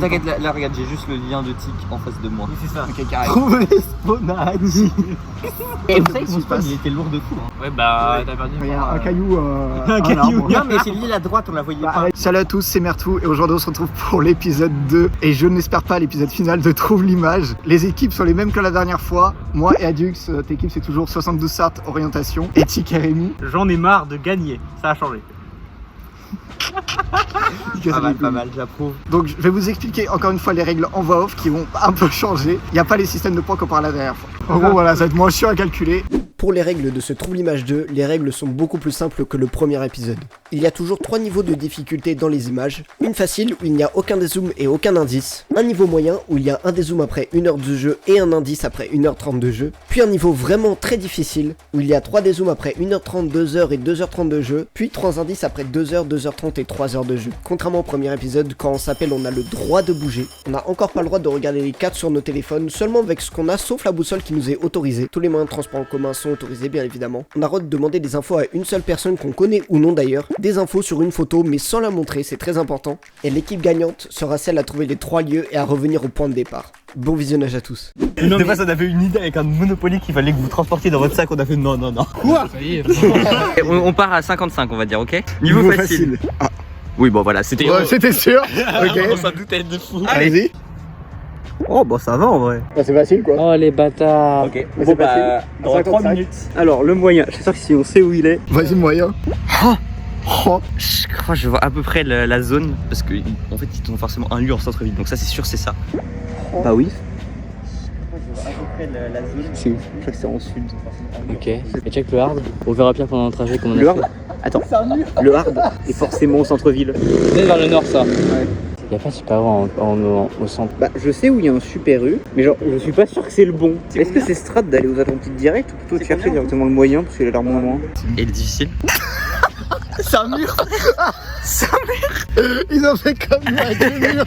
T'inquiète, là regarde, j'ai juste le lien de tic en face de moi. Oui, c'est ça. Ok, carré. Trouve les spawnage. Et vous savez que mon spawn il était lourd de fou. Hein. Ouais, bah, t'as perdu. Il y a un caillou. Un caillou. Non, mais c'est l'île à droite, on la voyait pas. Salut à tous, c'est Mertou et aujourd'hui on se retrouve pour l'épisode 2 et je n'espère pas l'épisode final de Trouve l'image. Les équipes sont les mêmes que la dernière fois. Moi et Adux, notre équipe c'est toujours 72 Sart orientation et Tic et Rémi. J'en ai marre de gagner, ça a changé. Pas mal, j'approuve. Donc je vais vous expliquer encore une fois les règles en voix off qui vont un peu changer. Il n'y a pas les systèmes de points qu'on parlait la dernière fois. En gros voilà, ça va être moins chiant à calculer. Pour les règles de ce Trouve l'image 2, les règles sont beaucoup plus simples que le premier épisode. Il y a toujours 3 niveaux de difficulté dans les images. Une facile où il n'y a aucun dézoom et aucun indice. Un niveau moyen où il y a un dézoom après 1 heure de jeu et un indice après 1h30 de jeu. Puis un niveau vraiment très difficile où il y a 3 dézooms après 1h30, 2h et 2h30 de jeu. Puis 3 indices après 2h, 2h30 et 3h de jeu. Contrairement au premier épisode, quand on s'appelle on a le droit de bouger. On n'a encore pas le droit de regarder les cartes sur nos téléphones, seulement avec ce qu'on a sauf la boussole qui nous est autorisée. Tous les moyens de transport en commun sont autorisés bien évidemment. On a le droit de demander des infos à une seule personne qu'on connaît ou non d'ailleurs. Des infos sur une photo mais sans la montrer, c'est très important. Et l'équipe gagnante sera celle à trouver les 3 lieux et à revenir au point de départ. Bon visionnage à tous. Non, des fois, on avait une idée avec un Monopoly qu'il fallait que vous transportiez dans votre sac. On a fait non. Quoi? Ça y est. On part à 55, on va dire, ok? Niveau facile. Ah. Oui, bon voilà, c'était. Ouais, c'était sûr. Ok. On s'en doutait de fou. Allez-y. Oh, bah ça va en vrai. Bah, c'est facile quoi. Oh, les bâtards. Ok, bon, bah, dans 3 55. minutes. Alors, le moyen, je suis sûr que si on sait où il est. Vas-y moyen. Oh. Je crois que je vois à peu près la zone parce que en fait ils ont forcément un lieu en centre-ville, donc ça c'est sûr c'est ça. Bah oui. Je vois à peu près la zone. C'est où? Je crois que c'est en sud. Ok. Et check le hard. On verra bien pendant le trajet comment on a Le fait. hard. Attends. Le hard est forcément au centre-ville. C'est vers le nord ça. Ouais. Il n'y a pas super au centre. Bah je sais où il y a un super U, mais genre je suis pas sûr que c'est le bon. Est-ce que c'est strat d'aller aux Atlantides direct ou plutôt de chercher directement le moyen parce qu'il a l'air moins loin? Et le difficile? C'est un mur. Ils ont fait comme nous avec le mur.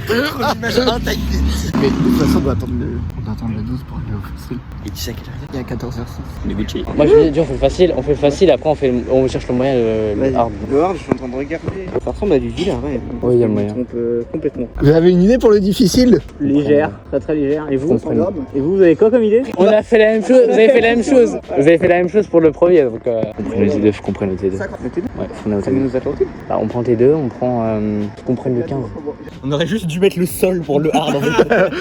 Mais de toute façon on doit attendre le 12 pour aller au facile. Et tu sais à quelle heure Il y a 14h06. il est Gucci. Moi je vais dire on fait le facile, après on cherche le moyen, le hard. Le hard, je suis en train de regarder. Ça ressemble à du vilain, ouais. Oui, il y a le moyen. Je me trompe complètement. Vous avez une idée pour le difficile? Légère, très légère. Et vous Comprendre. Et vous avez quoi comme idée? On a fait la même chose, vous avez fait la même chose. Vous avez fait la même chose pour le premier, donc comprenne le T2, comprenne le T2. Ouais, faut noter. Nous Atlantides. Bah, on prend T2, on prend comprenne le 15. On aurait juste dû mettre le sol pour le hard en fait.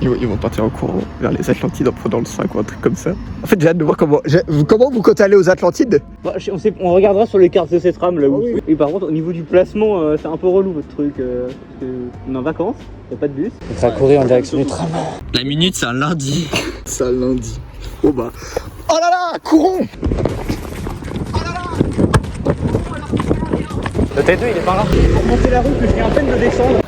Ils vont partir en courant vers les Atlantides en prenant le 5 ou un truc comme ça. En fait j'ai hâte de voir comment vous comptez aller aux Atlantides. Bah, on regardera sur les cartes de cette rame là où. Oui, par contre, au niveau du placement, c'est un peu relou votre truc. Parce que on est en vacances, y a pas de bus. On va courir en direction du tram. La minute c'est un lundi. Ça lundi. Oh bah. Oh là là, courons. Le T2 il est par là. Pour monter la route que je viens à peine de descendre.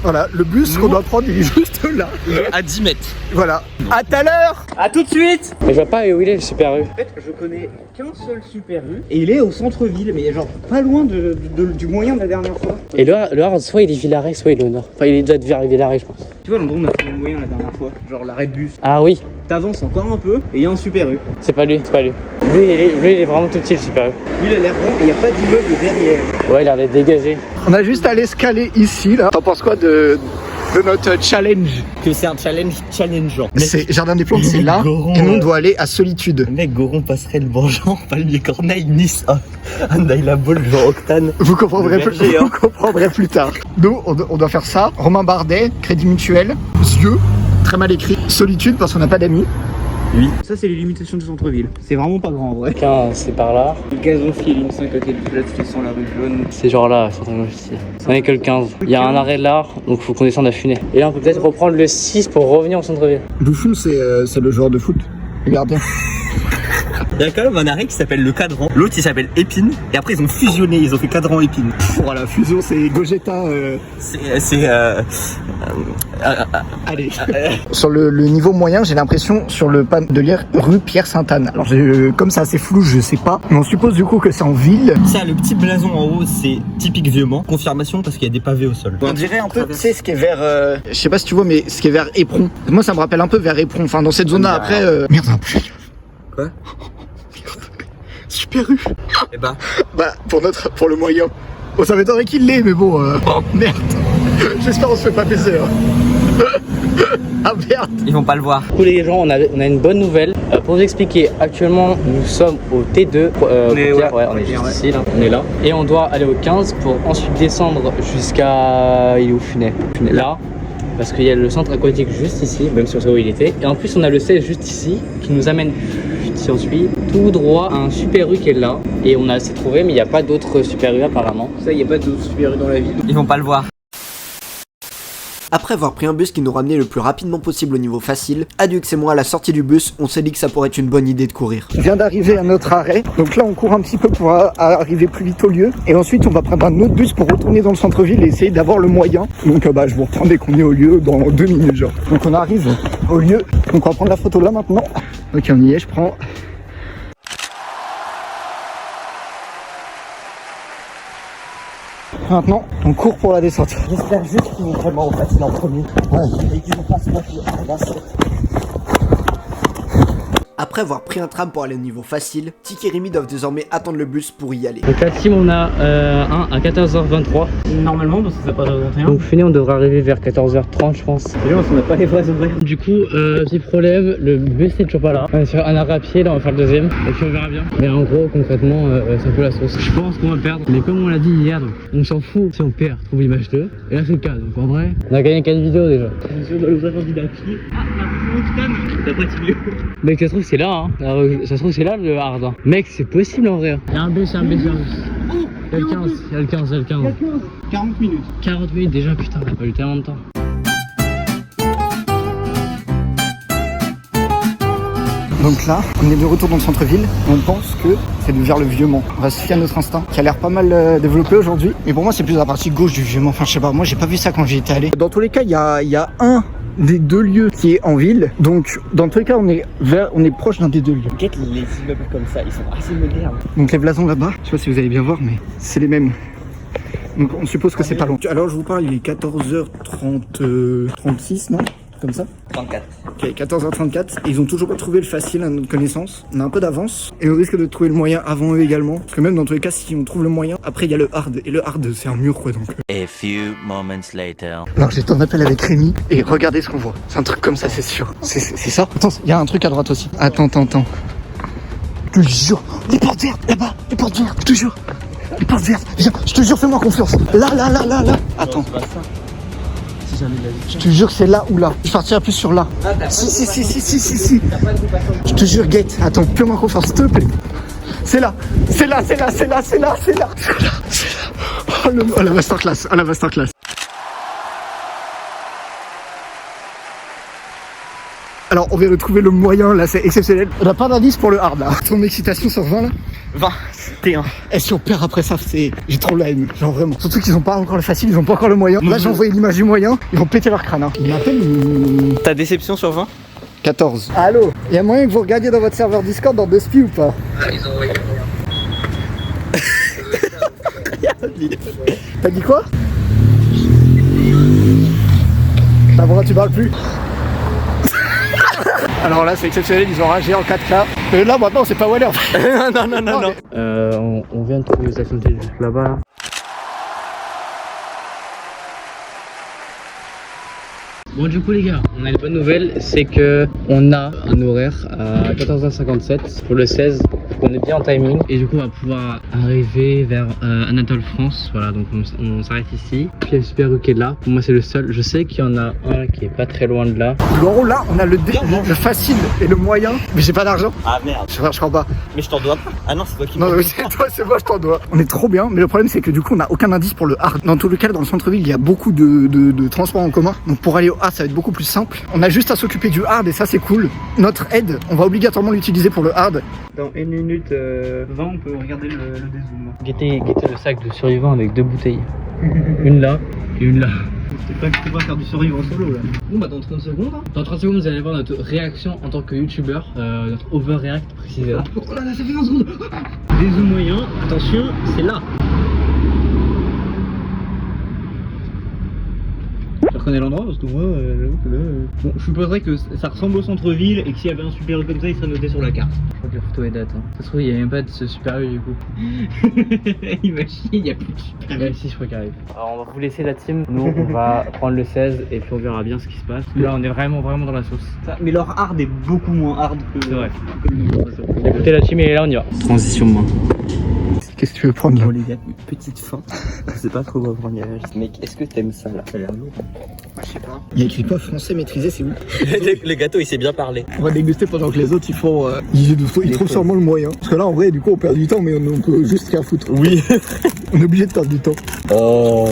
Voilà, le bus qu'on doit prendre il est juste là. Il est à 10 mètres. Voilà. À tout à l'heure. A tout de suite. Mais je vois pas où il est le Super U. En fait, je connais qu'un seul Super U et il est au centre-ville, mais genre pas loin du moyen de la dernière fois. Et le hard, soit il est Villaret, soit il est au nord. Enfin, il doit être vers Villaret, je pense. Tu vois l'endroit où on a fait le moyen la dernière fois, genre l'arrêt de bus. Ah oui, T'avances encore un peu et il y a un Super U. c'est pas lui. Lui, il est vraiment tout petit, le Super U. Lui il a l'air grand et il n'y a pas d'immeuble derrière. Ouais, il a l'air d'être dégagé. On a juste à l'escalier ici là. T'en penses quoi de notre challenge? Que c'est un challenge challengeant. C'est Jardin des Plantes, c'est là. Goron, Et nous on doit aller à Solitude. Mec, Goron passerait le Banjean, Palmier Corneille, Nice, Hyundai La Baule, Jean Octane. Vous comprendrez, Le berger, hein. vous comprendrez plus tard. Nous, on doit faire ça. Romain Bardet, Crédit Mutuel, Yeux, très mal écrit. Solitude parce qu'on n'a pas d'amis. Ça c'est les limitations du centre-ville. C'est vraiment pas grand en vrai. 15, c'est par là. Le gazon ligne 5 côté du plat qui sont la rue jaune. C'est genre là, certainement ici. On est que le 15. Il y a un arrêt de l'art, donc faut qu'on descende à Funet. Et là, on peut peut-être reprendre le 6 pour revenir au centre-ville. Bouffon, c'est le joueur de foot. Le gardien. Il y a quand même un arrêt qui s'appelle le Cadran. L'autre il s'appelle Épine. Et après ils ont fusionné, ils ont fait Cadran Épine. Voilà, fusion, c'est Gogeta. Allez. Sur le niveau moyen, j'ai l'impression sur le panneau de lire rue Pierre Sainte-Anne. Alors comme c'est assez flou, je sais pas. Mais on suppose du coup que c'est en ville. Ça, le petit blason en haut, c'est typique Vieux-Mans. Confirmation parce qu'il y a des pavés au sol. On dirait un peu, tu sais, ce qui est vers. Je sais pas si tu vois, mais ce qui est vers Éperon. Moi, ça me rappelle un peu vers Éperon. Enfin, dans cette zone-là, après. Merde, un peu. Quoi? Super U. Eh bah. Bah, pour le moyen. Bon, ça m'étonnerait qu'il l'ait, mais bon. Merde. J'espère qu'on se fait pas baiser. Hein. Ah merde. Ils vont pas le voir. Du coup les gens, on a une bonne nouvelle. Pour vous expliquer, actuellement nous sommes au T2. On est juste ici, là. On est là. Et on doit aller au 15 pour ensuite descendre jusqu'à... Il est où Funet? Là. Parce qu'il y a le centre aquatique juste ici, même si on sait où il était. Et en plus on a le 16 juste ici, qui nous amène, si on suit, tout droit à un Super U qui est là. Et on a assez trouvé, mais il n'y a pas d'autres Super U apparemment. Ça, il n'y a pas d'autres Super U dans la ville. Ils vont pas le voir. Après avoir pris un bus qui nous ramenait le plus rapidement possible au niveau facile, Adux et moi à la sortie du bus, on s'est dit que ça pourrait être une bonne idée de courir. On vient d'arriver à notre arrêt, donc là on court un petit peu pour arriver plus vite au lieu. Et ensuite on va prendre un autre bus pour retourner dans le centre-ville et essayer d'avoir le moyen. Donc je vous reprends dès qu'on est au lieu dans 2 minutes genre. Donc on arrive au lieu, donc on va prendre la photo là maintenant. Ok on y est, je prends... Maintenant, on court pour la descente. J'espère juste qu'ils vont vraiment au facile en premier. Ouais. Et qu'ils vont pas se mettre Après avoir pris un tram pour aller au niveau facile, Tic et Rémi doivent désormais attendre le bus pour y aller. Donc la team, on a un à 14h23. Normalement, parce que ça passe à 21. Donc Funé, on devrait arriver vers 14h30, je pense. Et on n'a pas les vrais horaires. Du coup, petit problème, le bus n'est toujours pas là. On est sur un arrêt à pied, là on va faire le deuxième. Et puis on verra bien. Mais en gros, concrètement, c'est un peu la sauce. Je pense qu'on va perdre. Mais comme on l'a dit hier, donc, on s'en fout si on perd. Trouve l'image 2. Et là, c'est le cas. Donc en vrai, on a gagné 4 vidéos déjà. On doit nous avoir dit d'un pied. Ah, t'as pas de mec, ça se trouve, c'est là, hein. Ça se trouve, c'est là le hard. Hein. Mec, c'est possible en vrai. Il y a un bus, il y a un bus. Il y a le 15, il y a le 15, il y a le 15. 40 minutes. 40 minutes déjà, putain, on a pas eu tellement de temps. Donc là, on est de retour dans le centre-ville. On pense que c'est vers le Vieux-Mont. On va se fier à notre instinct, qui a l'air pas mal développé aujourd'hui. Mais pour moi, c'est plus la partie gauche du Vieux-Mont. Enfin, je sais pas, moi, j'ai pas vu ça quand j'y étais allé. Dans tous les cas, il y a un des deux lieux qui est en ville. Donc, dans tous les cas, on est proche d'un des deux lieux. Regarde les immeubles comme ça, ils sont assez modernes. Donc, les blasons là-bas, je sais pas si vous allez bien voir, mais c'est les mêmes. Donc, on suppose que c'est pas long. Alors, je vous parle, il est 14h36, non? Comme ça? 34. Ok, 14h34. Et ils ont toujours pas trouvé le facile à notre connaissance. On a un peu d'avance. Et on risque de trouver le moyen avant eux également. Parce que même dans tous les cas, si on trouve le moyen, après il y a le hard. Et le hard, c'est un mur quoi donc. A few moments later. Alors j'étais en appel avec Rémi. Et regardez ce qu'on voit. C'est un truc comme ça, c'est sûr. C'est ça? Attends, il y a un truc à droite aussi. Attends. Je te jure. Les portes vertes là-bas. Les portes vertes. Je te jure. Les portes vertes. Viens, je te jure, fais-moi confiance. Là. Attends. Je te jure que c'est là ou là. Je partirai plus sur là. Si. Je te jure, Gate. Attends, fais-moi confiance, s'il te plaît. C'est là. Oh la masterclass. Alors, on vient de trouver le moyen, là, c'est exceptionnel. On n'a pas d'indice pour le hard, là. Ton excitation sur 20, là? 20. T1. Et si on perd après ça, j'ai trop la haine. Genre vraiment. Surtout qu'ils ont pas encore le facile, ils ont pas encore le moyen. Là, j'ai envoyé l'image du moyen, ils vont péter leur crâne. Hein. Ils m'appellent. Ta déception sur 20? 14. Allô? Il y a moyen que vous regardiez dans votre serveur Discord dans 2 spies ou pas? Ah, ils ont envoyé le moyen. T'as dit quoi? T'as vrai, tu parles plus? Alors là, c'est exceptionnel, ils ont ragé en 4K. Mais là, maintenant, c'est pas où aller en fait. Non. On vient de trouver les activités juste là-bas. Là. Bon du coup les gars, on a une bonne nouvelle, c'est que on a un horaire à 14h57 pour le 16, on est bien en timing et du coup on va pouvoir arriver vers Anatole France, voilà donc on s'arrête ici. Puis il y a le Super U qui est là, pour moi c'est le seul, je sais qu'il y en a un qui est pas très loin de là. Gros là on a le facile et le moyen, mais j'ai pas d'argent. Ah merde. Je crois pas. Mais je t'en dois pas. Ah non c'est toi qui Non c'est toi, c'est moi je t'en dois. On est trop bien, mais le problème c'est que du coup on n'a aucun indice pour le hard. Dans tous les cas dans le centre-ville il y a beaucoup de transports en commun, donc pour aller au hard ça va être beaucoup plus simple. On a juste à s'occuper du hard et ça c'est cool. Notre aide, on va obligatoirement l'utiliser pour le hard. Dans 1 minute 20, on peut regarder le dézoom. Guettez le sac de survivants avec 2 bouteilles. Une là et une là. Tu pas faire du survivant solo là. Bon bah dans 30 secondes, hein. Dans 30 secondes vous allez voir notre réaction en tant que youtubeur, notre overreact précisément. Oh là là, ça fait 20 secondes. Dézoom moyen, attention, c'est là. connais l'endroit parce que moi, j'avoue que là. Bon, je supposerais que ça ressemble au centre-ville et que s'il y avait un Super U comme ça, il serait noté sur la carte. Je crois que la photo est date. Hein. Ça se trouve, il n'y a même pas de ce Super U du coup. Imagine, il n'y a plus de Super U. Si, je crois qu'il arrive. Alors, on va vous laisser la team. Nous, on va prendre le 16 et puis on verra bien ce qui se passe. Là, on est vraiment dans la sauce. Ça, mais leur hard est beaucoup moins hard que. C'est vrai. Écoutez, la team est là, on y va. Transition de main. Qu'est-ce que tu veux prendre là? Bon les gars, une petite fin. Je sais pas trop quoi prendre. Mec, est-ce que t'aimes ça là? Ça a l'air lourd. Je sais pas. Il y a écrit pas français maîtrisé, c'est où? Le gâteau il sait bien parler. On va déguster pendant que les autres ils font. Ils trouvent sûrement le moyen. Parce que là en vrai, du coup, on perd du temps, mais on peut juste rien foutre. Oui. On est obligé de perdre du temps. Oh,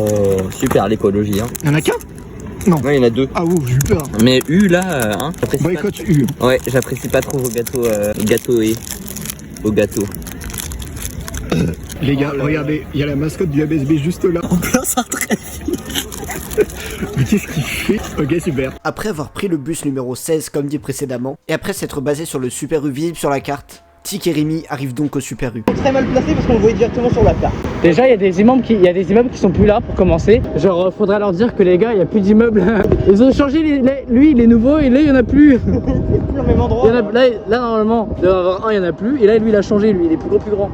super l'écologie hein. Y'en a qu'un? Non. Ouais, il y en a deux. Ah ouf, j'ai eu peur. Mais là, hein, j'apprécie pas. Boycott U. Ouais, j'apprécie pas trop vos gâteaux et au gâteau. Les gars, regardez, il y a la mascotte du ABSB juste là. En plein centre. Mais qu'est-ce qu'il fait? Ok, super. Après avoir pris le bus numéro 16 comme dit précédemment, et après s'être basé sur le Super U visible sur la carte, Tic et Rémi arrivent donc au Super U. Très mal placé parce qu'on le voyait directement sur la carte. Déjà, il y a des immeubles qui sont plus là pour commencer. Genre, faudrait leur dire que les gars, il y a plus d'immeubles. Ils ont changé, lui, il est nouveau et là, il y en a plus. C'est plus au même endroit. Là, normalement, il doit y en avoir un, il y en a plus. Et là, lui, il a changé, lui, il est plus grand.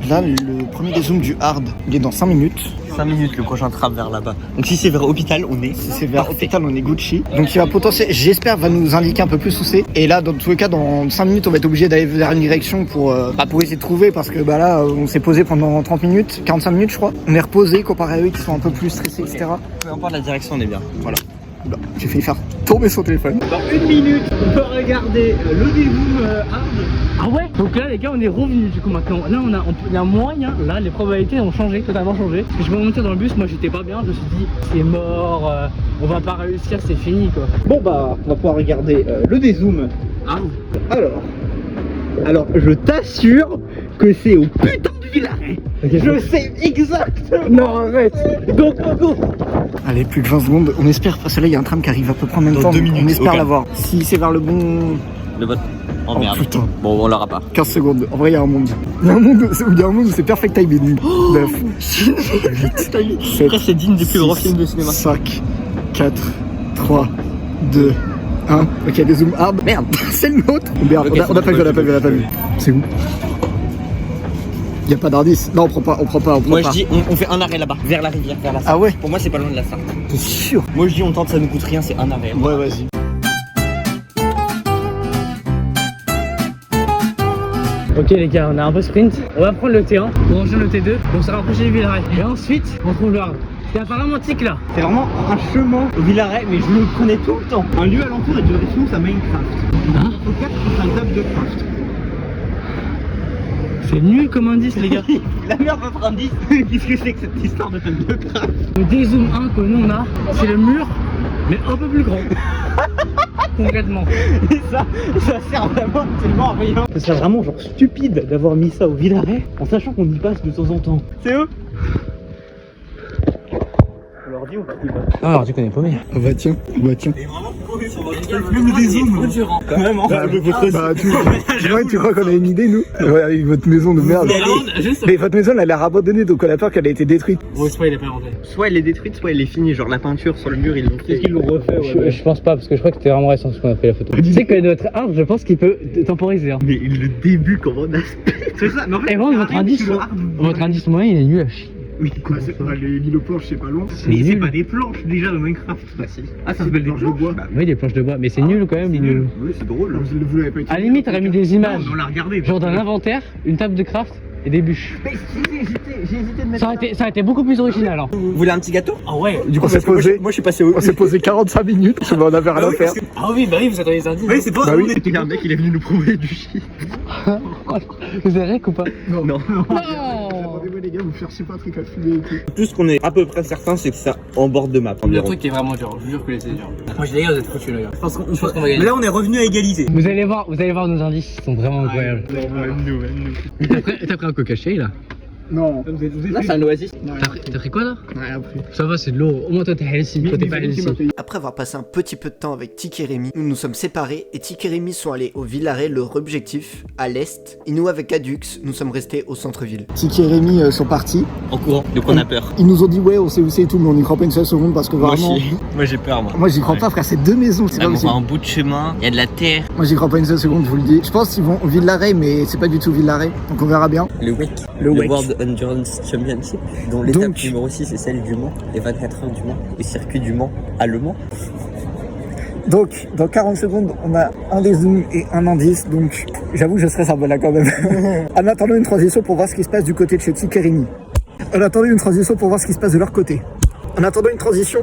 Là, le premier dézoom du hard, il est dans 5 minutes. 5 minutes le prochain tram vers là-bas. Donc si c'est vers hôpital, on est. Si c'est vers hôpital, on est Gucci. Donc il va potentiellement, j'espère, va nous indiquer un peu plus où c'est. Et là, dans tous les cas, dans 5 minutes, on va être obligé d'aller vers une direction pour essayer de trouver. Parce que là, on s'est posé pendant 30 minutes, 45 minutes, je crois. On est reposé comparé à eux qui sont un peu plus stressés, etc. Peu importe la direction, on est bien. Voilà. Là, j'ai failli faire tomber son téléphone. Dans 1 minute, on peut regarder le dézoom hard. Ah ouais? Donc là, les gars, on est revenus du coup maintenant. Là, il y a un moyen. Là, les probabilités ont changé, totalement changé. Parce que je me remontais dans le bus, moi j'étais pas bien. Je me suis dit, c'est mort, on va pas réussir, c'est fini quoi. Bon bah, on va pouvoir regarder le dézoom hard. Alors, je t'assure que c'est au putain de Villaret. Okay, je sais exactement. Non, arrête. Donc, go. Allez, plus que 20 secondes. On espère, parce que là, il y a un tram qui arrive à peu près en même temps. 2 minutes. On espère Okay. l'avoir. Si c'est vers le bon. Le vote. Oh, Oh merde. putain. Bon, on l'aura pas. 15 secondes. En vrai, il y a un monde. Il y a un monde où c'est perfect timing. 9, 8, Après, c'est digne des plus grands films de cinéma. 5, 4, 3, 2, 1. Ok, des zooms hard. Merde. C'est le nôtre. Merde, Okay, on a pas vu. C'est où? Y'a pas d'indice. Non, on prend pas. Moi, je dis, on fait un arrêt là-bas, vers la rivière, vers la Sarthe. Ah ouais? Pour moi, c'est pas loin de la Sarthe. T'es sûr? Moi, je dis, on tente, ça nous coûte rien, c'est un arrêt. Ouais, vas-y. Ok les gars, on a un peu sprint. On va prendre le T1 pour rejoindre le T2 pour se rapprocher du Villaret. Et ensuite, on trouve le hard. C'est apparemment tic là. C'est vraiment un chemin au Villaret, mais je le connais tout le temps. Un lieu alentour et de référence à Minecraft. Hein? Au cas c'est un table de craft. C'est nul comme indice les gars. La merde, votre indice. Qu'est-ce que c'est que cette histoire de table de craft? Le dézoom 1 que nous on a, c'est le mur, mais un peu plus grand. Concrètement. Et ça sert vraiment tellement à rien. Ce serait vraiment genre stupide d'avoir mis ça au Villaret en sachant qu'on y passe de temps en temps. C'est eux? On leur dit ou pas? Ah alors tu connais pas mais. Ah bah tiens. Même le dézoom. Quand même, hein. Tu crois qu'on a une idée, nous? Ouais, avec votre maison de merde. Mais votre maison, elle a l'air abandonnée, donc on a peur qu'elle ait été détruite. Bon, soit il est pas inventé. Soit elle est détruite, soit elle est finie. Genre la peinture sur le mur, ils l'ont fait. Est-ce qu'ils l'ont refait? Je pense pas parce que je crois que c'était vraiment récent ce qu'on a fait la photo. Tu sais que notre arbre, je pense qu'il peut temporiser. Hein. Mais le début, comment on a c'est ça, mais en fait, Et vraiment, votre indice moyen il est nul à chier. Oui, quoi, c'est pas l'île aux planches, c'est pas loin. Mais c'est nul. pas des planches déjà de Minecraft. Bah si. Ah, ça s'appelle des planches de bois. Bah, Oui, des planches de bois, mais c'est nul quand même. c'est nul. Oui, c'est drôle. Vous l'avez pas À la limite, t'aurais mis des images, Non, on l'a regardé. genre d'un inventaire, une table de craft et des bûches. Mais j'ai hésité de mettre Ça aurait été beaucoup plus original. Hein. Vous voulez un petit gâteau? Ah ouais. Du coup, on s'est posé. Moi, je suis passé au. On s'est posé 45 minutes, on avait rien à faire. Ah oui, bah oui, vous attendez les indices. Oui, c'est pas. Bah oui. Il y a un mec, il est venu nous prouver du shit. Vous avez rec ou pas? Non. Non. Attendez-moi les gars, vous cherchez pas un truc à fumer et tout. Tout ce qu'on est à peu près certain, c'est que ça en bord de map. Le truc qui est vraiment dur, je vous jure que c'est dur. Moi je dis les gars, vous êtes foutus les gars. Je pense qu'on va Mais gagner. là, on est revenu à égalité. Vous allez voir nos indices, ils sont vraiment incroyables. Même nous. T'as pris un coca shake là? Non. Là, c'est un oasis. T'as pris quoi là? Rien pris. Ça va, c'est de l'eau. Au moins toi t'es healthy, toi t'es pas healthy. Après avoir passé un petit peu de temps avec Tic et Rémi, nous nous sommes séparés et Tic et Rémi sont allés au Villaret, leur objectif, à l'est. Et nous avec Adux, nous sommes restés au centre-ville. Tic et Rémi sont partis. En courant, donc on a peur. Ils nous ont dit ouais, on sait où c'est et tout, mais on n'y croit pas une seule seconde parce que Moi vraiment. aussi. Moi j'ai peur, moi. Moi j'y crois pas, frère, c'est 2 maisons, c'est Là, pas on possible. va en bout de chemin, il y a de la terre. Moi j'y crois pas une seule seconde, je vous le dis. Je pense qu'ils vont au Villaret, mais c'est pas du tout Villaret, donc on verra bien. Le WEC, Le WEC. World Endurance Championship, dont l'étape Donc- numéro 6 est celle du Mans, les 24 heures du Mans, le circuit du Mans à Le Mans. Donc, dans 40 secondes, on a un des zooms et un indice, donc j'avoue que je stresse un peu là quand même. En attendant une transition pour voir ce qui se passe du côté de chez Tic et Rémi. En attendant une transition pour voir ce qui se passe de leur côté. En attendant une transition.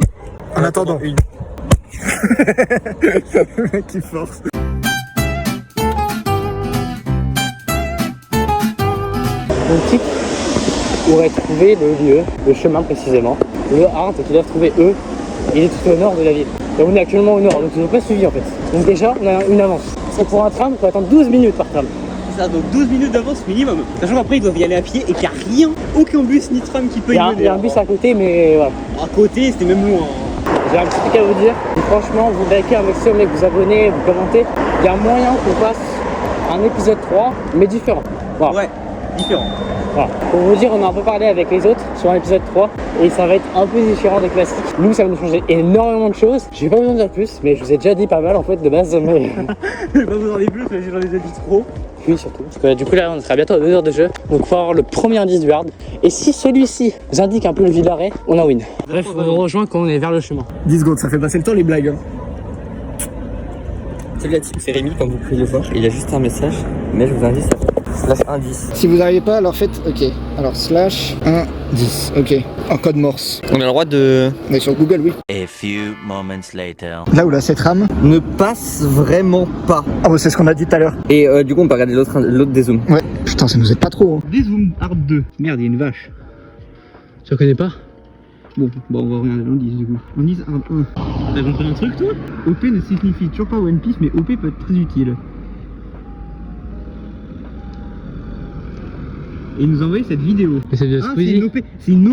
En attendant une. Le mec qui force. Le type aurait trouvé le lieu, le chemin précisément. Le hard qu'ils doivent trouver eux, il est tout au nord de la ville. Et on est actuellement au nord, donc ils n'ont pas suivi en fait. Donc déjà, on a une avance. Et pour un tram, il faut attendre 12 minutes par tram. Ça, donc 12 minutes d'avance minimum. Sachant qu'après ils doivent y aller à pied et qu'il n'y a rien, aucun bus ni tram qui peut Il y a mener. un bus à côté, mais voilà. À côté, c'était même loin. J'ai un petit truc à vous dire. Et franchement, vous likez un maximum et que vous abonnez, vous commentez. Il y a moyen qu'on fasse un épisode 3, mais différent. Voilà. Ouais, différent. Voilà. Pour vous dire, on a un peu parlé avec les autres sur l'épisode 3 et ça va être un peu différent des classiques. Nous, ça va nous changer énormément de choses. J'ai pas besoin de dire plus, mais je vous ai déjà dit pas mal en fait de base. Mais... Je vais pas vous en dire plus, mais j'en ai déjà dit trop. oui, surtout. Parce que du coup, là, on sera bientôt à 2 heures de jeu. Donc, il faut avoir le premier indice du hard. Et si celui-ci nous indique un peu le Villaret, on a win. Bref, on nous rejoint quand on est vers le chemin. 10 secondes, ça fait passer le temps les blagues. Hein. Salut la team, c'est Rémi, comme vous pouvez le voir. Il y a juste un message, mais je vous invite à slash indice. Si vous n'arrivez pas, alors faites OK. Alors slash 1 10. OK. En code Morse. On a le droit de Mais sur Google, oui. A few moments later. Là où la cette rame. ne passe vraiment pas. Ah, bah, c'est ce qu'on a dit tout à l'heure. Et du coup, on peut regarder l'autre des zooms. Ouais. Putain, ça nous aide pas trop. Hein. Des Zoom Hard 2. Merde, il y a une vache. Tu reconnais pas? Bon, on va regarder l'indice du coup. Indice Hard 1. T'as compris un truc toi? OP ne signifie toujours pas One Piece, mais OP peut être très utile. Et il nous a envoyé cette vidéo. Mais ça vient de Ah, c'est une OP, c'est une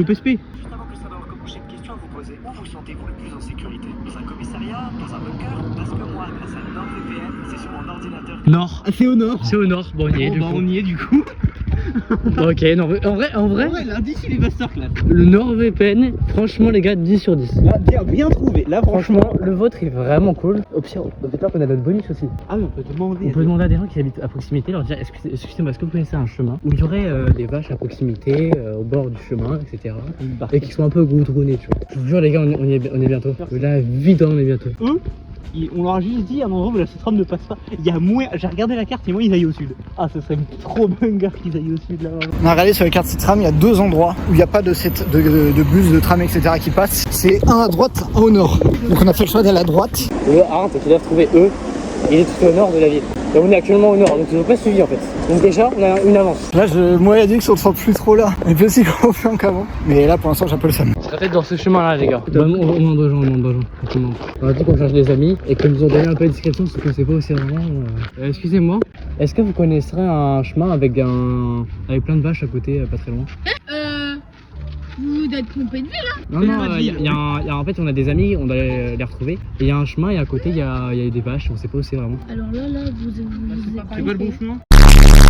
OP SP. Juste avant que ça va recommencer, une question à vous poser. Où vous sentez-vous le plus en sécurité? Dans un commissariat? Dans un bunker? Parce que moi, grâce à NordVPN, c'est sur mon ordinateur. Nord. Ah, c'est au nord. C'est au nord. Bon, on y est. Bon, Du bah, coup. on y est du coup. Ok, non, en vrai, Ouais, l'indice il est masterclass. le NordVPN, franchement, les gars, 10 sur 10. Là, bien trouvé. Là, franchement. Franchement, le vôtre est vraiment cool. Au pire, peut-être qu'on a notre bonus aussi. Ah, mais on peut demander. On peut demander à des gens qui habitent à proximité, leur dire excusez-moi, est-ce que vous connaissez un chemin où il y aurait des vaches à proximité, au bord du chemin, etc. Et qui sont un peu goudronnés, tu vois. Je vous jure, les gars, on est bientôt. Là, vite, on est bientôt. Eux, on leur a juste dit à un endroit où la tram ne passe pas. Il y a moins. J'ai regardé la carte et moi ils aillent au sud. Ah, ce serait trop banger qu'ils aillent au sud là. On a regardé sur les cartes Citram, il y a 2 endroits où il n'y a pas de bus, de tram, etc. qui passent. C'est un à droite, un au nord. Donc on a fait le choix d'aller à droite. Le hard qu'ils doivent trouver eux, il est tout au nord de la ville. Et on est actuellement au nord, donc ils n'ont pas suivi en fait. Donc déjà, on a une avance. Là, moi et Adix, on ne sent plus trop là. On est plus aussi confiant qu'avant. Mais là, pour l'instant, j'ai un peu le seum. On sera peut-être dans ce chemin-là, les gars. On demande aux gens. On a dit qu'on cherche des amis et qu'ils nous ont donné un peu de description, ce qu'on sait pas aussi vraiment. Excusez-moi, est-ce que vous connaisserez un chemin avec plein de vaches à côté, pas très loin? Vous êtes trompé de ville. Non, en fait, on a des amis, on doit les retrouver. Et il y a un chemin et à côté, il y a des vaches, on sait pas où c'est vraiment. Alors là, vous êtes C'est pas le bon chemin?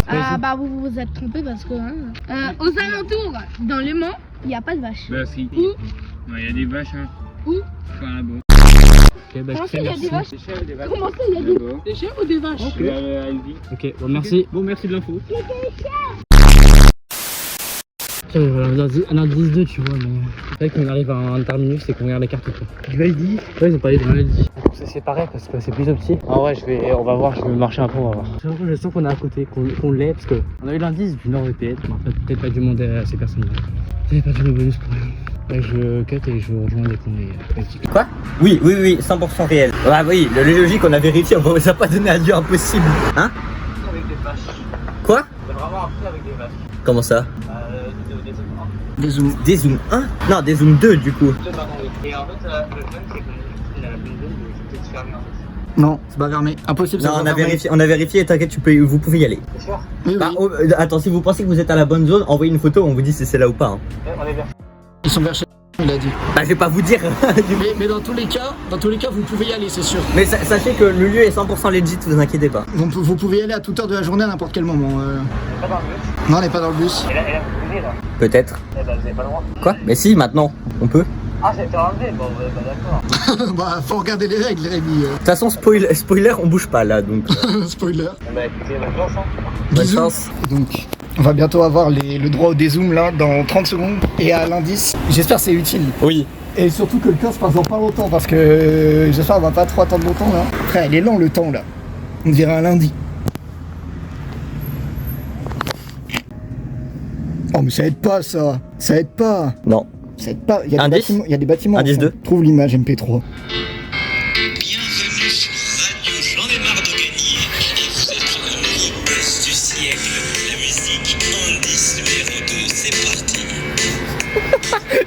Ah bah vous vous êtes trompé parce que aux alentours, dans le Mans, il n'y a pas de vaches. Bah si. Où? Il y a des vaches hein. Où? Enfin là-bas. Ok, bah, Comment ça, il y a merci. des vaches? Des chèvres, des vaches. Comment ça, il y a des chèvres ou des vaches? Ok, bon, merci. Bon, merci de l'info. Ok, voilà, un indice 2, tu vois, mais c'est vrai qu'on arrive à un terminus et qu'on regarde les cartes quoi. Du Valdi. Ouais, c'est pas du Valdi. On s'est séparés parce que c'est plus petit. En vrai, on va voir, je vais marcher un peu, on va voir. Je sens qu'on est à côté, qu'on l'est, parce qu'on a eu l'indice du NordVPN, mais en fait, peut-être pas dû demander à ces personnes-là. J'avais pas fait le bonus pour rien. Là, je cut et je vous rejoins dès qu'on est petit. Quoi? Oui, 100% réel. Ah oui, le logique, on a vérifié, on ne a pas donné un lieu impossible. Hein? Avec des vaches. Quoi? C'est vraiment appris avec des vaches. Comment ça? Des zooms. Des zooms 1? Non, des zooms 2 du coup. Et en fait, le problème, c'est que la pleine zone, c'est peut-être fermé en fait. Non, c'est pas fermé. Impossible, Non, c'est on pas a fermé. vérifié, t'inquiète, vous pouvez y aller. Oui, Bah, oui. attends, si vous pensez que vous êtes à la bonne zone, envoyez une photo, on vous dit si c'est là ou pas. Hein. Ils sont vers chez il a dit. Bah, je vais pas vous dire. Mais dans tous les cas, vous pouvez y aller, c'est sûr. Mais sachez que le lieu est 100% legit, vous inquiétez pas. Donc, vous pouvez y aller à toute heure de la journée, à n'importe quel moment. Non, on n'est pas dans le bus. Peut-être. Eh ben, vous avez pas le droit. Quoi? Mais si, maintenant, on peut. Ah, c'est enlevé, bon, vous êtes pas d'accord. Bah, faut regarder les règles, Rémi. De toute façon, spoiler, on bouge pas là, donc. Spoiler. Bah écoutez, bonne chance, hein. Bonne Bisous. chance. Donc, on va bientôt avoir le droit au dézoom là, dans 30 secondes. Et à l'indice, j'espère que c'est utile. Oui. Et surtout que le temps se passe dans pas longtemps, parce que j'espère qu'on va pas trop attendre longtemps là. Frère, il est lent le temps là. On dirait un lundi. Oh mais ça aide pas ça. Ça aide pas. Non. Ça aide pas. Il y a des Indice bâtiments. Il y a des bâtiments. Indice enfin. 2. Trouve l'image MP3. Bienvenue sur Radio J'en ai marre de gagner et vous êtes sur le mini buzz du siècle. La musique indice numéro 2, c'est parti.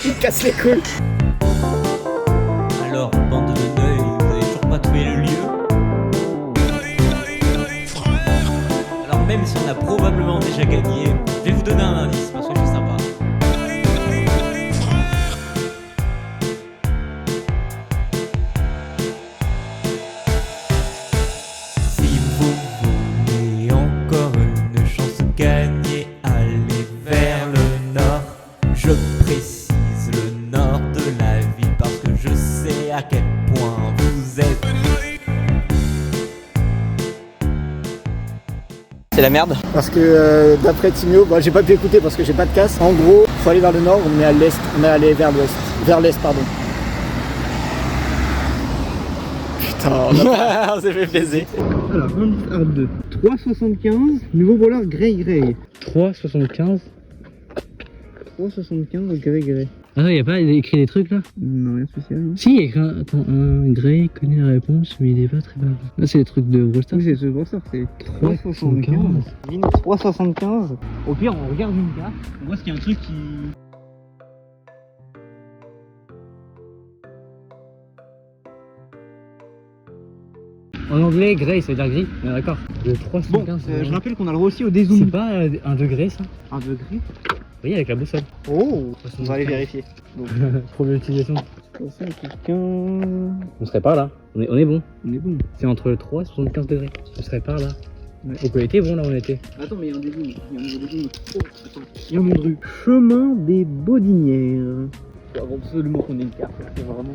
Il casse les couilles. Alors, bande de neuils, vous avez toujours pas trouvé le lieu? Alors même si on a probablement déjà gagné, je vais vous donner un indice parce que je suis sympa. Si vous voulez encore une chance de gagner, allez vers le nord. Je précise le nord de la ville parce que je sais à quel point vous êtes. C'est la merde. Parce que d'après Timio, bah, j'ai pas pu écouter parce que j'ai pas de casse. En gros, faut aller vers le nord, on est à l'est, on est allé vers l'ouest. Vers l'est, pardon. Putain, On s'est fait plaisir. Alors, indice art 2. 3,75. Nouveau voleur Grey. 3,75. 3,75 Grey. Attends, y a pas écrit des trucs là? Non, rien de spécial. Hein. Si, il y a écrit attends, un Grey connaît la réponse, mais il est pas très bas. Là, c'est les trucs de Brawl Stars. Oui, c'est ce grosseur, c'est 3,75. 3,75. Au pire, on regarde une carte, on voit s'il y a un truc qui. En anglais, Grey, ça veut dire gris, on est d'accord. Le 3,75. Bon, je rappelle qu'on a le droit aussi au dézoom. C'est pas un degré ça? 1 degré. Oui, avec la boussole. Oh, on va aller vérifier. Donc, Première utilisation. 75. On serait par là, on est bon. On est bon. C'est entre le 3 et 75 degrés. On serait par là. Ouais. Donc on était bon là, on était. Attends, mais il y a un dézoom. Il y a un nouveau dézoom. Oh, attends. Il y a un nom de rue. Chemin des Baudinières. Faut absolument qu'on ait une carte. C'est vraiment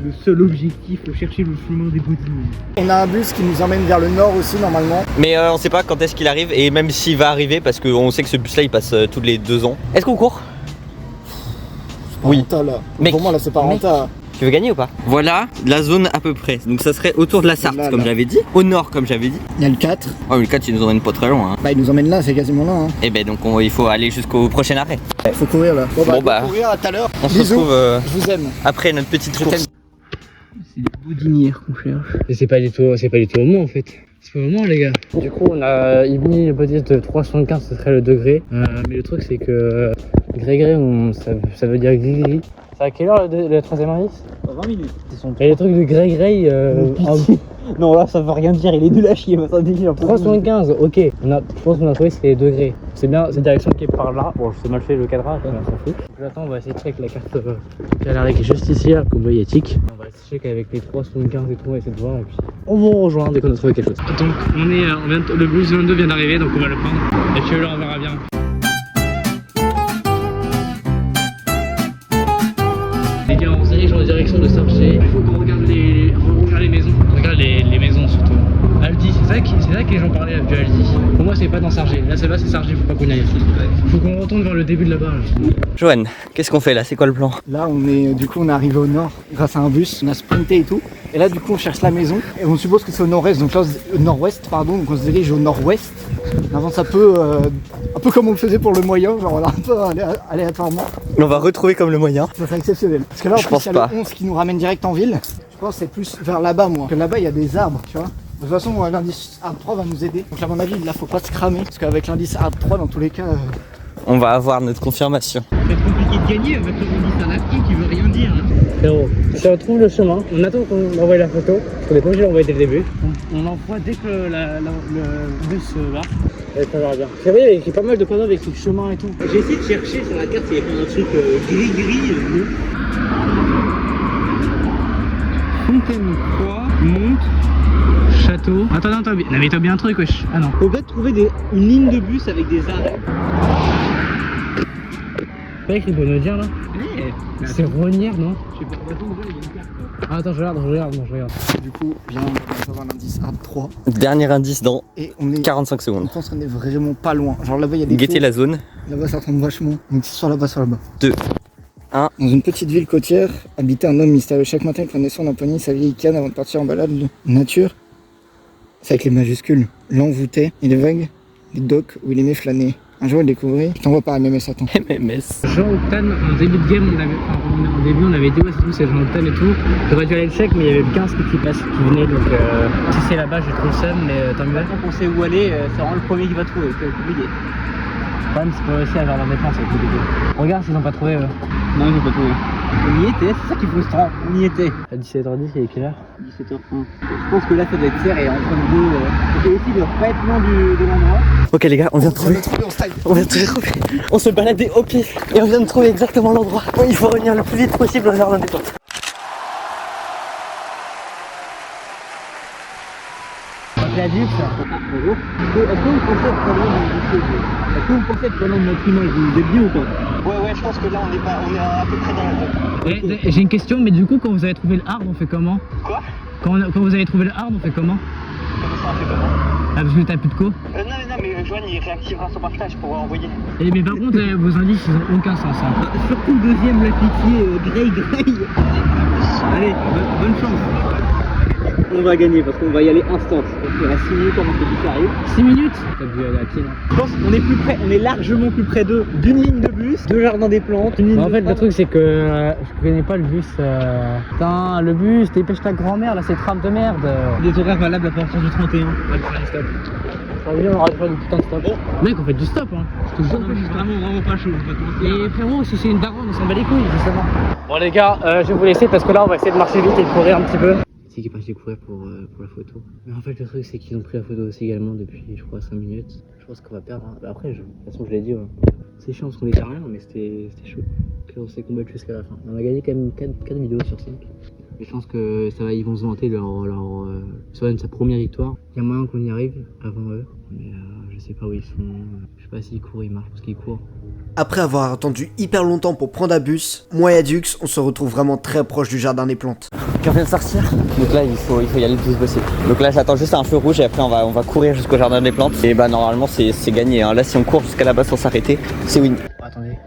le seul objectif. Faut chercher le chemin des Baudinières. on a un bus qui nous emmène vers le nord aussi normalement. Mais on sait pas quand est-ce qu'il arrive et même s'il va arriver parce qu'on sait que ce bus là il passe tous les 2 ans. Est-ce qu'on court? Oui. Renta, là. Mec. Pour moi là c'est pas Mec. renta. Tu veux gagner ou pas? Voilà la zone à peu près. Donc ça serait autour de la Sarthe Là, comme là. j'avais dit. Au nord comme j'avais dit. Il y a le 4. Oh mais le 4 il nous emmène pas très loin. Hein. Bah il nous emmène là, c'est quasiment là. Hein. Et ben donc il faut aller jusqu'au prochain arrêt. Faut courir là. Bon, Go bah, courir à tout à l'heure. On se Bisous. retrouve Je vous aime. après notre petite Je course. t'aime. C'est les Baudinières qu'on cherche. Et c'est pas du tout au moment en fait. C'est pas au moment les gars. Du coup on a mis l'hypothèse de 3,75, ce serait le degré. Mais le truc c'est que gré ça veut dire gris. C'est à quelle heure le troisième indice? 20 minutes. Et les trucs de grey Non, là, ça veut rien dire. Il est nul à chier. Mais attendez, 3,75, ok. Je pense qu'on a trouvé c'est les degrés. C'est bien cette direction qui est par là. Bon, c'est mal fait le cadrage, mais on s'en fout. J'attends, on va essayer de check la carte qui a l'air qui est juste ici, là, comme éthique. On va essayer de check avec les 3,75 et tout, on va essayer de voir. Et puis on va rejoindre dès qu'on a trouvé quelque chose. Donc, le Blues 22 vient d'arriver, donc on va le prendre. Et puis là, on verra bien. Les gars, on se dirige en direction de Sarché. Il faut qu'on regarde les maisons. On regarde les maisons surtout. Aldi, c'est ça que les gens parlaient du Aldi. Pour moi, c'est pas dans Sargé. Là, c'est Sargé, faut pas qu'on y aille. Faut qu'on retourne vers le début de là-bas. Là. Johan, qu'est-ce qu'on fait là? C'est quoi le plan? Là on est arrivé au nord grâce à un bus, on a sprinté et tout. Et là du coup on cherche la maison et on suppose que c'est au nord-est, donc là nord-ouest pardon, donc on se dirige au nord-ouest. On avance un peu comme on le faisait pour le moyen, genre là, un peu aléatoirement. On va retrouver comme le moyen. Ça serait exceptionnel. Parce que là en Je plus pense il y a pas. le 11 qui nous ramène direct en ville. Je pense que c'est plus vers là-bas moi. Parce que là-bas il y a des arbres, tu vois. De toute façon l'indice Hard 3 va nous aider. Donc à mon avis là faut pas se cramer. Parce qu'avec l'indice Hard 3 dans tous les cas, On va avoir notre confirmation. C'est compliqué de gagner avec le rondis à la fin qui veut rien dire. Frérot, si on trouve le chemin, on attend qu'on envoie la photo, parce qu'on est pas obligé de l'envoyer dès le début. On l'envoie dès que le bus va. Et ça va bien. C'est vrai, il y a écrit pas mal de panneaux avec le chemin et tout. J'ai essayé de chercher sur la carte s'il y avait un truc gris-gris. Fontaine-Croix, monte, Château. Attends, non, t'as bien un truc, wesh. Ah non. on peut trouver une ligne de bus avec des arrêts. C'est vrai qu'il peut nous dire là. C'est Ronière, non? Je sais pas, attends, il y a une carte. Ah, attends, je regarde. Du coup, viens, on va avoir l'indice hard 3. Dernier indice dans Et on est. 45 Je secondes. pense qu'on est vraiment pas loin. Genre là-bas, il y a des. Guettez cours. la zone. Là-bas, ça tombe vachement. Donc, soit là-bas, soit là-bas. 2, 1. Dans une petite ville côtière, habitait un homme mystérieux. Chaque matin, il prenait soin d'empoigner sa vieille canne avant de partir en balade de nature. C'est avec les majuscules. L'envoûtait, il est vague, les docks où il aimait flâner. Un jour, il découvrit. Je t'envoie par MMS, attends. MMS. Jean Octane, en début de game, au début on avait dit ouais c'est tout, c'est Jean Octane et tout. J'aurais dû aller le check, mais il y avait 15 qui venaient, donc si c'est là-bas j'ai trop le seum, mais tant mieux. Maintenant qu'on sait où aller, c'est vraiment le premier qui va trouver, c'est compliqué. Le problème c'est pas aussi à Jardin des Plantes, c'est compliqué. Regarde s'ils ont pas trouvé. Non, ils n'ont pas trouvé. On y était, c'est ça qui est frustrant, on y était. À 17h10, il est quelle heure? 17h01. Je pense que là ça doit être serré entre les deux. Et aussi de pas être loin de l'endroit. Ok les gars, on vient de trouver. On vient de trouver. On se baladait au pied et on vient de trouver exactement l'endroit où il faut revenir le plus vite possible au Jardin des Plantes. La Dux. Bonjour. Est-ce que vous pensez être pas loin de Est-ce que vous pensez être pas loin de notre image? Vous êtes bien ou pas? Ouais, je pense que là on est à peu près dans la zone. J'ai une question, mais du coup quand vous avez trouvé le hard, on fait comment? Quoi? Quand vous avez trouvé le hard, on fait comment? Comment ça on fait comment? Ah parce que t'as plus de co? Non, mais Joanne il réactivera son partage pour envoyer. Et mais par contre vos indices ils ont aucun sens. Hein. Surtout le deuxième, la pitié, Grey. Allez, bonne chance. On va gagner parce qu'on va y aller instant. Donc il reste 6 minutes avant que le bus arrive. 6 minutes? T'as dû aller à pied là. Je pense qu'on est plus près, on est largement plus près d'une ligne de bus, de Jardin des Plantes, une ligne En de fait tram. le truc c'est que je connais pas le bus. Putain le bus, dépêche ta grand-mère là, c'est tram de merde. Des horaires valables à partir du 31. On va faire du stop. On aura faire du putain de stop. Mec on fait du stop hein. Je te jure. Non, mais je suis vraiment pas chaud. Et frérot si c'est une daronne on s'en bat les couilles justement. Bon les gars je vais vous laisser parce que là on va essayer de marcher vite et de courir un petit peu. C'est qui est parti courir pour la photo. Mais en fait le truc c'est qu'ils ont pris la photo aussi également depuis je crois 5 minutes. Je pense qu'on va perdre. Hein. Après de toute façon je l'ai dit c'est chiant parce qu'on était à rien mais c'était chaud. On s'est combattu jusqu'à la fin. On a gagné quand même 4 vidéos sur 5. Et je pense que ça va, ils vont se vanter ça va être sa première victoire. Il y a moyen qu'on y arrive avant eux. Mais je sais pas où ils sont. Je sais pas s'ils courent, ils marchent parce qu'ils courent. Après avoir attendu hyper longtemps pour prendre un bus, moi et Adux, on se retrouve vraiment très proche du Jardin des Plantes. On vient de sortir. Donc là il faut y aller le plus possible. Donc là j'attends juste un feu rouge et après on va courir jusqu'au Jardin des Plantes. Et bah normalement c'est gagné. Hein. Là si on court jusqu'à là-bas sans s'arrêter, c'est win. Oh, attendez.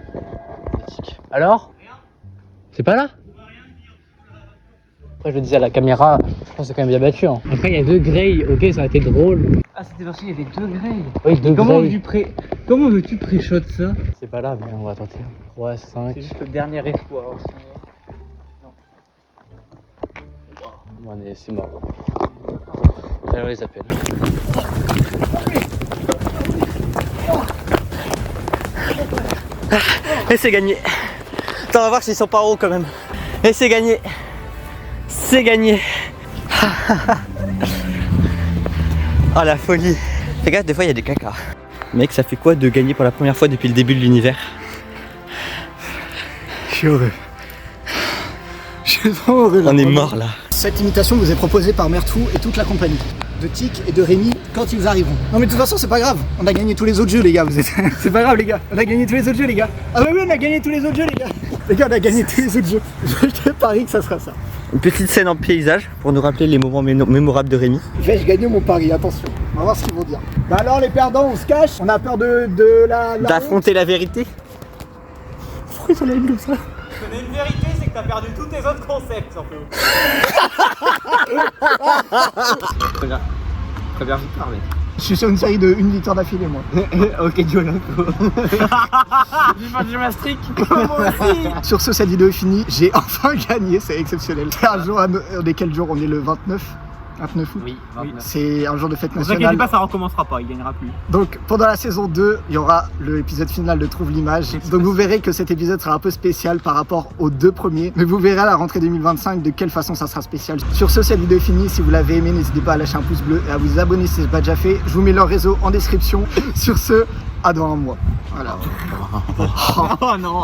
Alors? C'est pas là? Après je le disais à la caméra, je pense que c'est quand même bien battu. Hein. Après il y a 2 Grey, ok ça a été drôle. Ah c'était parce qu'il y avait 2 Grey. Oui 2 Grey. Comment veux-tu pré-shot ça? C'est pas là mais on va tenter. 3, 5. C'est juste le dernier espoir. Bon, c'est mort. Allez on les appelle. Et c'est gagné. Attends, on va voir s'ils sont pas hauts quand même. Et c'est gagné. C'est gagné. Oh la folie. Fais gaffe, des fois il y a des cacas. Mec, ça fait quoi de gagner pour la première fois depuis le début de l'univers? Je suis heureux. Je suis trop heureux là. On est mort là. Cette imitation vous est proposée par Mertou et toute la compagnie. De Tic et de Rémi quand ils arriveront. Non mais de toute façon c'est pas grave, on a gagné tous les autres jeux les gars, vous êtes. C'est pas grave les gars, on a gagné tous les autres jeux les gars. Ah bah oui on a gagné tous les autres jeux les gars. Les gars on a gagné tous les autres jeux. Je te parie que ça sera ça. Une petite scène en paysage pour nous rappeler les moments mémorables de Rémi. Vais-je gagner mon pari, attention. On va voir ce qu'ils vont dire. Bah alors les perdants on se cache, on a peur de la D'affronter la vérité. Pourquoi ils sont là comme ça? Je connais une vérité, c'est que t'as perdu tous tes autres concepts surtout. Première victoire mec. Je suis sur une série de 1 victoire d'affilée moi. Ok Duolingo. Du mastric. Sur ce, cette vidéo est finie. J'ai enfin gagné, c'est exceptionnel. C'est un jour, on est quel jour? On est le 29. 29 août. Oui, C'est un jour de fête Ne vous inquiétez nationale. pas, ça recommencera pas, il gagnera plus. Donc pendant la saison 2, il y aura l'épisode final de Trouve l'image. Donc vous verrez que cet épisode sera un peu spécial par rapport aux 2 premiers. Mais vous verrez à la rentrée 2025 de quelle façon ça sera spécial. Sur ce, cette vidéo est finie. Si vous l'avez aimé, n'hésitez pas à lâcher un pouce bleu et à vous abonner si ce n'est pas déjà fait. Je vous mets leur réseau en description. Sur ce, à dans un mois. Voilà. Oh non.